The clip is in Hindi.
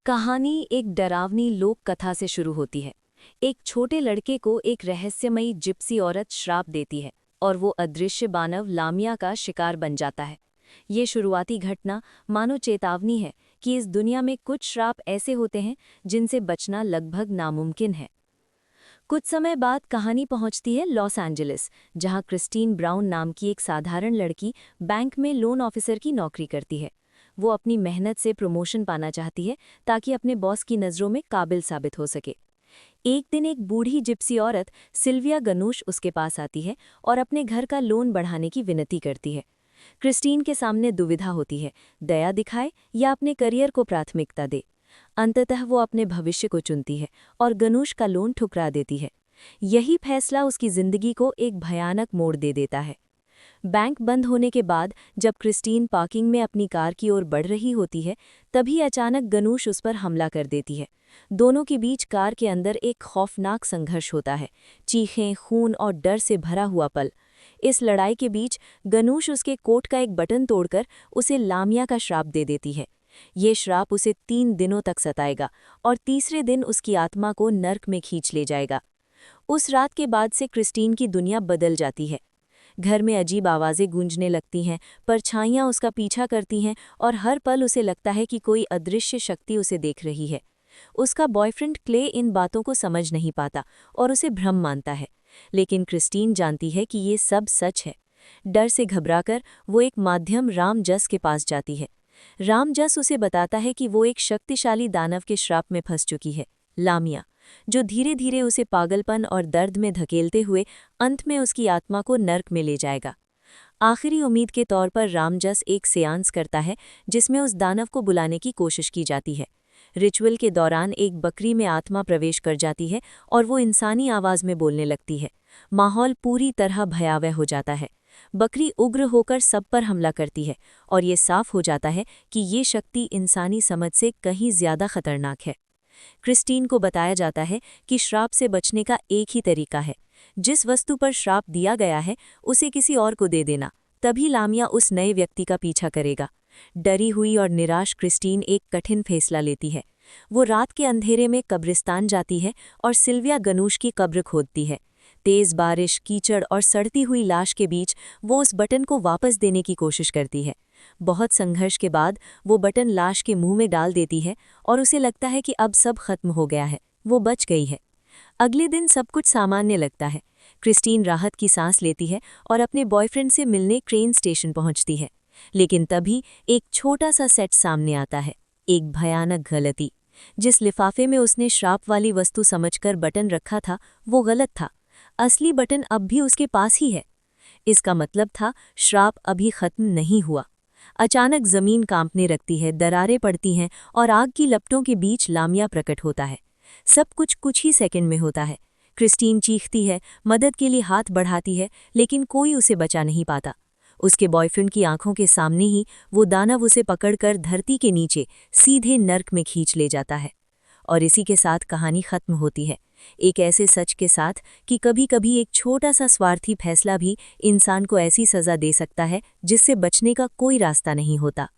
कहानी एक डरावनी लोक कथा से शुरू होती है। एक छोटे लड़के को एक रहस्यमयी जिप्सी औरत श्राप देती है और वो अदृश्य बानव लामिया का शिकार बन जाता है। ये शुरुआती घटना मानो चेतावनी है कि इस दुनिया में कुछ श्राप ऐसे होते हैं जिनसे बचना लगभग नामुमकिन है। कुछ समय बाद कहानी पहुंचती है लॉस एंजलिस, जहां क्रिस्टीन ब्राउन नाम की एक साधारण लड़की बैंक में लोन ऑफिसर की नौकरी करती है। वो अपनी मेहनत से प्रमोशन पाना चाहती है ताकि अपने बॉस की नज़रों में काबिल साबित हो सके। एक दिन एक बूढ़ी जिप्सी औरत सिल्विया गनूश उसके पास आती है और अपने घर का लोन बढ़ाने की विनती करती है। क्रिस्टीन के सामने दुविधा होती है, दया दिखाए या अपने करियर को प्राथमिकता दे। अंततः वो अपने भविष्य को चुनती है और गनूश का लोन ठुकरा देती है। यही फैसला उसकी जिंदगी को एक भयानक मोड़ दे देता है। बैंक बंद होने के बाद जब क्रिस्टीन पार्किंग में अपनी कार की ओर बढ़ रही होती है, तभी अचानक गनूश उस पर हमला कर देती है। दोनों के बीच कार के अंदर एक खौफनाक संघर्ष होता है, चीखें, खून और डर से भरा हुआ पल। इस लड़ाई के बीच गनूश उसके कोट का एक बटन तोड़कर उसे लामिया का श्राप दे देती है। ये श्राप उसे 3 दिनों तक सताएगा और तीसरे दिन उसकी आत्मा को नर्क में खींच ले जाएगा। उस रात के बाद से क्रिस्टीन की दुनिया बदल जाती है। घर में अजीब आवाज़ें गूंजने लगती हैं, परछाइयाँ उसका पीछा करती हैं और हर पल उसे लगता है कि कोई अदृश्य शक्ति उसे देख रही है। उसका बॉयफ्रेंड क्ले इन बातों को समझ नहीं पाता और उसे भ्रम मानता है, लेकिन क्रिस्टीन जानती है कि ये सब सच है। डर से घबराकर वो एक माध्यम राम जस के पास जाती है। राम जस उसे बताता है कि वो एक शक्तिशाली दानव के श्राप में फंस चुकी है, लामिया, जो धीरे धीरे उसे पागलपन और दर्द में धकेलते हुए अंत में उसकी आत्मा को नर्क में ले जाएगा। आखिरी उम्मीद के तौर पर रामजस एक सेयांस करता है जिसमें उस दानव को बुलाने की कोशिश की जाती है। रिचुअल के दौरान एक बकरी में आत्मा प्रवेश कर जाती है और वो इंसानी आवाज़ में बोलने लगती है। माहौल पूरी तरह भयावह हो जाता है। बकरी उग्र होकर सब पर हमला करती है और ये साफ हो जाता है कि ये शक्ति इंसानी समझ से कहीं ज़्यादा खतरनाक है। क्रिस्टीन को बताया जाता है कि श्राप से बचने का एक ही तरीका है, जिस वस्तु पर श्राप दिया गया है उसे किसी और को दे देना, तभी लामिया उस नए व्यक्ति का पीछा करेगा। डरी हुई और निराश क्रिस्टीन एक कठिन फैसला लेती है। वो रात के अंधेरे में कब्रिस्तान जाती है और सिल्विया गनूश की कब्र खोदती है। तेज़ बारिश, कीचड़ और सड़ती हुई लाश के बीच वो उस बटन को वापस देने की कोशिश करती है। बहुत संघर्ष के बाद वो बटन लाश के मुंह में डाल देती है और उसे लगता है कि अब सब खत्म हो गया है, वो बच गई है। अगले दिन सब कुछ सामान्य लगता है। क्रिस्टीन राहत की सांस लेती है और अपने बॉयफ्रेंड से मिलने ट्रेन स्टेशन पहुंचती है। लेकिन तभी एक छोटा सा सेट सामने आता है, एक भयानक गलती। जिस लिफाफे में उसने श्राप वाली वस्तु समझकर बटन रखा था, वो गलत था। असली बटन अब भी उसके पास ही है। इसका मतलब था श्राप अभी खत्म नहीं हुआ। अचानक जमीन कांपने लगती है, दरारें पड़ती हैं और आग की लपटों के बीच लामिया प्रकट होता है। सब कुछ ही सेकंड में होता है। क्रिस्टीन चीखती है, मदद के लिए हाथ बढ़ाती है, लेकिन कोई उसे बचा नहीं पाता। उसके बॉयफ्रेंड की आंखों के सामने ही वो दानव उसे पकड़कर धरती के नीचे सीधे नर्क में खींच ले जाता है। और इसी के साथ कहानी खत्म होती है, एक ऐसे सच के साथ कि कभी-कभी एक छोटा सा स्वार्थी फैसला भी इंसान को ऐसी सज़ा दे सकता है जिससे बचने का कोई रास्ता नहीं होता।